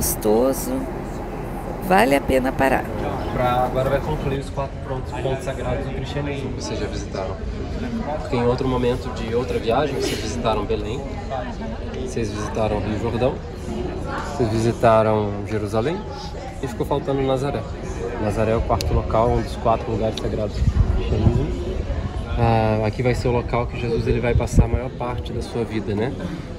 gostoso, vale a pena parar. Agora vai concluir os 4 pontos sagrados do cristianismo que vocês já visitaram. Porque em outro momento de outra viagem, vocês visitaram Belém, vocês visitaram Rio Jordão, vocês visitaram Jerusalém e ficou faltando Nazaré. Nazaré é o 4º local, um dos 4 lugares sagrados do cristianismo. Aqui vai ser o local que Jesus ele vai passar a maior parte da sua vida, né?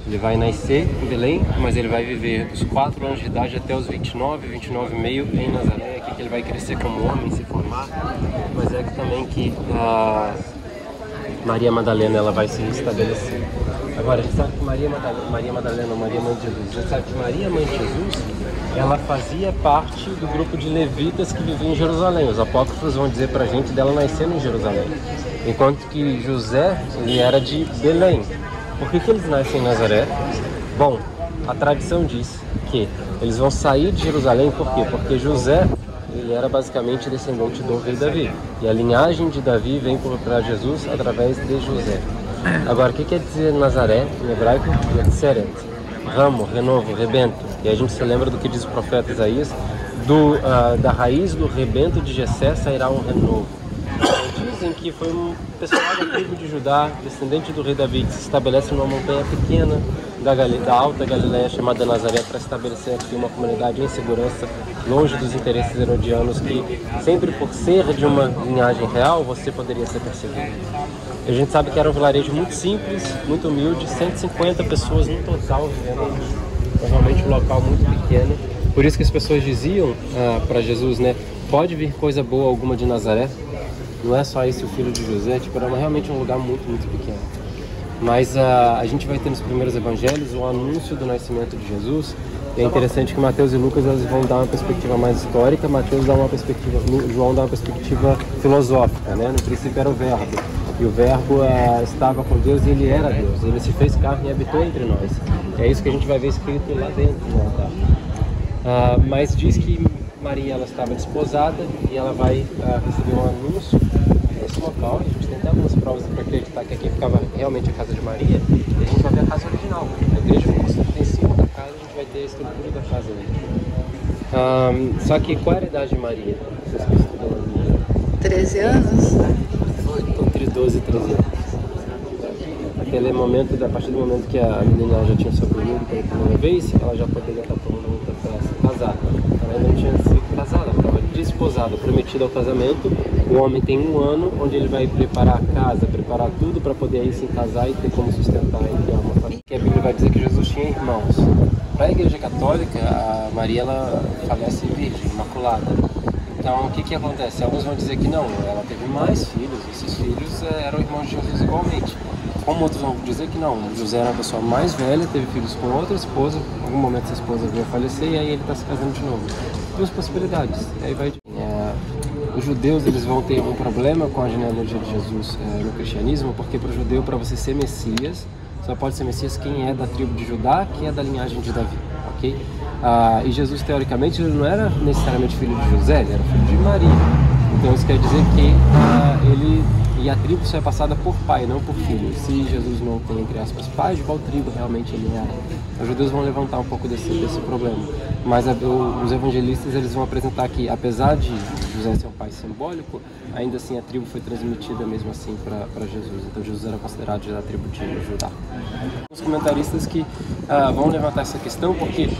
Ele vai nascer em Belém, mas ele vai viver dos 4 anos de idade até os 29 e meio em Nazaré. É aqui que ele vai crescer como homem, se formar. Mas é aqui também que Maria Madalena ela vai se estabelecer. Agora, a gente sabe que Maria Madalena, Maria Mãe de Jesus, a gente sabe que Maria Mãe de Jesus, ela fazia parte do grupo de levitas que viviam em Jerusalém. Os apócrifos vão dizer pra gente dela nascendo em Jerusalém. Enquanto que José, ele era de Belém. Por que eles nascem em Nazaré? Bom, a tradição diz que eles vão sair de Jerusalém, por quê? Porque José, ele era basicamente descendente do rei Davi. E a linhagem de Davi vem para Jesus através de José. Agora, o que quer dizer Nazaré em hebraico? Netzeret, ramo, renovo, rebento. E a gente se lembra do que diz o profeta Isaías, da raiz do rebento de Jessé sairá um renovo. Dizem que foi um pessoal da tribo de Judá, descendente do rei Davi, que se estabelece numa montanha pequena da Alta Galileia chamada Nazaré, para estabelecer aqui uma comunidade em segurança, longe dos interesses herodianos, que sempre por ser de uma linhagem real, você poderia ser perseguido. A gente sabe que era um vilarejo muito simples, muito humilde, 150 pessoas no total vivendo aqui. Realmente um local muito pequeno. Por isso que as pessoas diziam para Jesus, né, pode vir coisa boa alguma de Nazaré? Não é só esse o filho de José, era realmente um lugar muito, muito pequeno. Mas a gente vai ter nos primeiros evangelhos o anúncio do nascimento de Jesus. E é interessante que Mateus e Lucas eles vão dar uma perspectiva mais histórica, João dá uma perspectiva filosófica, né? No princípio era o Verbo, e o Verbo estava com Deus e ele era Deus. Ele se fez carne e habitou entre nós. É isso que a gente vai ver escrito lá dentro no altar. Mas diz que Maria ela estava desposada e ela vai receber um anúncio nesse local. A gente tem até algumas provas para acreditar que aqui ficava realmente a casa de Maria, e a gente vai ver a casa original. A igreja foi construída em cima da casa, a gente vai ter a estrutura da casa ali. Só que qual era a idade de Maria? Vocês que estudam ali? 13 anos? Então, entre 12 e 13 anos. Aquele momento, a partir do momento que a menina já tinha sobrevivido pela primeira vez, ela já poderia estar pronta para se casar. Ela ainda não tinha sido casada, ela estava desposada, prometida ao casamento. O homem tem 1 ano onde ele vai preparar a casa, preparar tudo para poder aí se casar e ter como sustentar e criar uma família. A Bíblia vai dizer que Jesus tinha irmãos. Para a Igreja Católica, a Maria ela falece virgem, imaculada. Então, o que acontece? Alguns vão dizer que não, ela teve mais filhos, esses filhos eram irmãos de Jesus igualmente. Como outros vão dizer que não, José era uma pessoa mais velha, teve filhos com outra esposa, em algum momento essa esposa veio a falecer e aí ele está se casando de novo. Duas possibilidades. E aí vai... Os judeus eles vão ter um problema com a genealogia de Jesus no cristianismo, porque para o judeu, para você ser Messias, só pode ser Messias quem é da tribo de Judá, quem é da linhagem de Davi, ok? E Jesus, teoricamente, ele não era necessariamente filho de José, ele era filho de Maria. Então isso quer dizer que a tribo só é passada por pai, não por filho. Se Jesus não tem, entre aspas, pai, de qual tribo realmente ele era? Os judeus vão levantar um pouco desse problema. Mas os evangelistas eles vão apresentar que, apesar de José ser um pai simbólico, ainda assim a tribo foi transmitida mesmo assim para Jesus. Então Jesus era considerado da tribo de Judá. Os comentaristas que vão levantar essa questão porque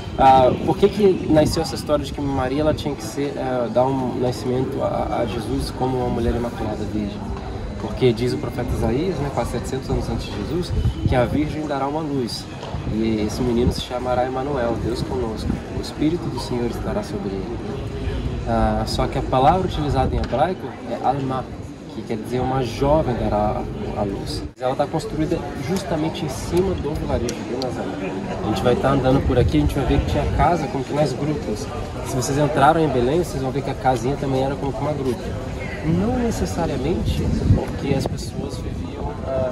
por que nasceu essa história de que Maria ela tinha que dar um nascimento a Jesus como uma mulher imaculada virgem? Porque diz o profeta Isaías, né, quase 700 anos antes de Jesus, que a virgem dará uma luz. E esse menino se chamará Emanuel, Deus conosco. O Espírito do Senhor estará sobre ele. Só que a palavra utilizada em hebraico é alma, que quer dizer uma jovem dará a luz. Ela está construída justamente em cima do vilarejo de Nazaré. A gente vai estar andando por aqui, a gente vai ver que tinha casa como que nas grutas. Se vocês entraram em Belém, vocês vão ver que a casinha também era como que uma gruta. Não necessariamente porque as pessoas viviam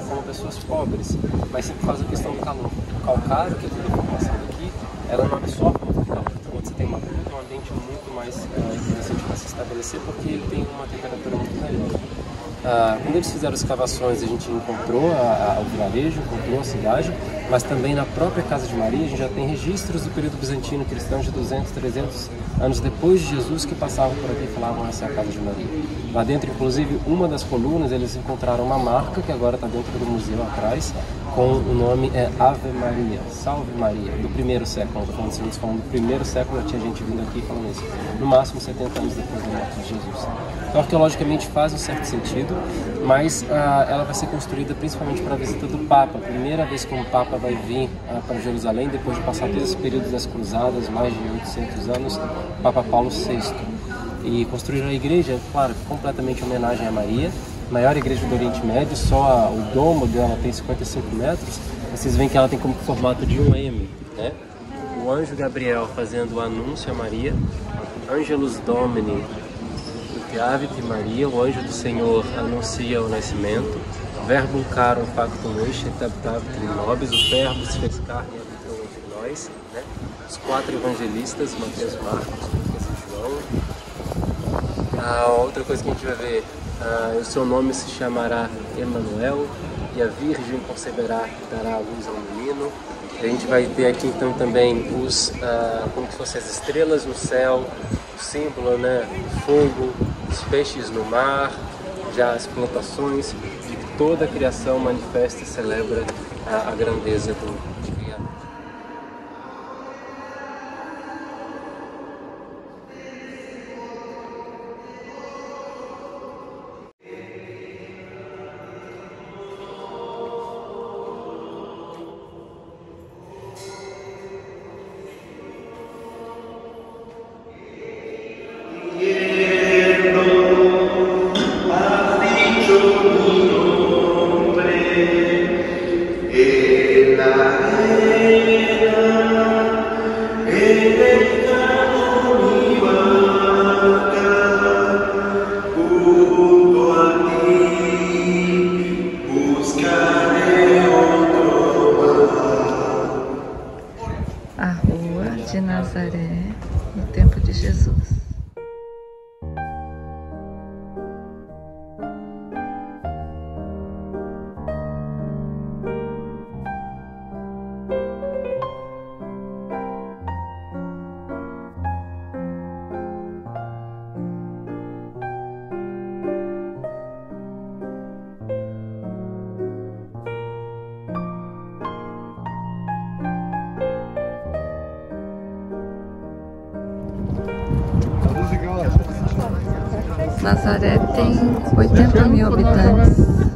como pessoas pobres, mas sim por causa da questão do calor. O calcário, que é toda a formação daqui, ela não absorve muito calor. Então, quando você tem uma gruta, é um ambiente muito mais interessante para se estabelecer, porque ele tem uma temperatura muito melhor. Quando eles fizeram as escavações, a gente encontrou o vilarejo, encontrou a cidade, mas também na própria casa de Maria a gente já tem registros do período bizantino cristão de 200, 300 anos depois de Jesus que passavam por aqui e falavam essa é a casa de Maria. Lá dentro, inclusive, uma das colunas, eles encontraram uma marca que agora está dentro do museu atrás, com o nome Ave Maria, Salve Maria, do primeiro século. Quando estamos falando do primeiro século, já tinha gente vindo aqui falando isso, no máximo 70 anos depois da morte de Jesus. Então, arqueologicamente faz um certo sentido, mas ela vai ser construída principalmente para a visita do Papa. A primeira vez que um Papa vai vir para Jerusalém, depois de passar todo esse período das cruzadas, mais de 800 anos, o Papa Paulo VI. E construíram a igreja, claro, completamente em homenagem a Maria, maior igreja do Oriente Médio, só o domo dela tem 55 metros, vocês veem que ela tem como formato de um M, né? O anjo Gabriel fazendo o anúncio a Maria, Angelus Domini, Gravite Maria, o anjo do Senhor anuncia o nascimento, Verbum carum factum est, et habitavit in nobis, o verbo se fez carne e habitou entre nós, né? Os 4 evangelistas, Mateus, Marcos, Lucas e João. Outra coisa que a gente vai ver, o seu nome se chamará Emanuel, e a Virgem conceberá e dará à luz a um menino. A gente vai ter aqui então também como se fossem as estrelas no céu, o símbolo, né, o fogo, os peixes no mar, já as plantações, de que toda a criação manifesta e celebra a grandeza do Criador. A rua de Nazaré, no tempo de Jesus. Nazaré tem 80 mil habitantes.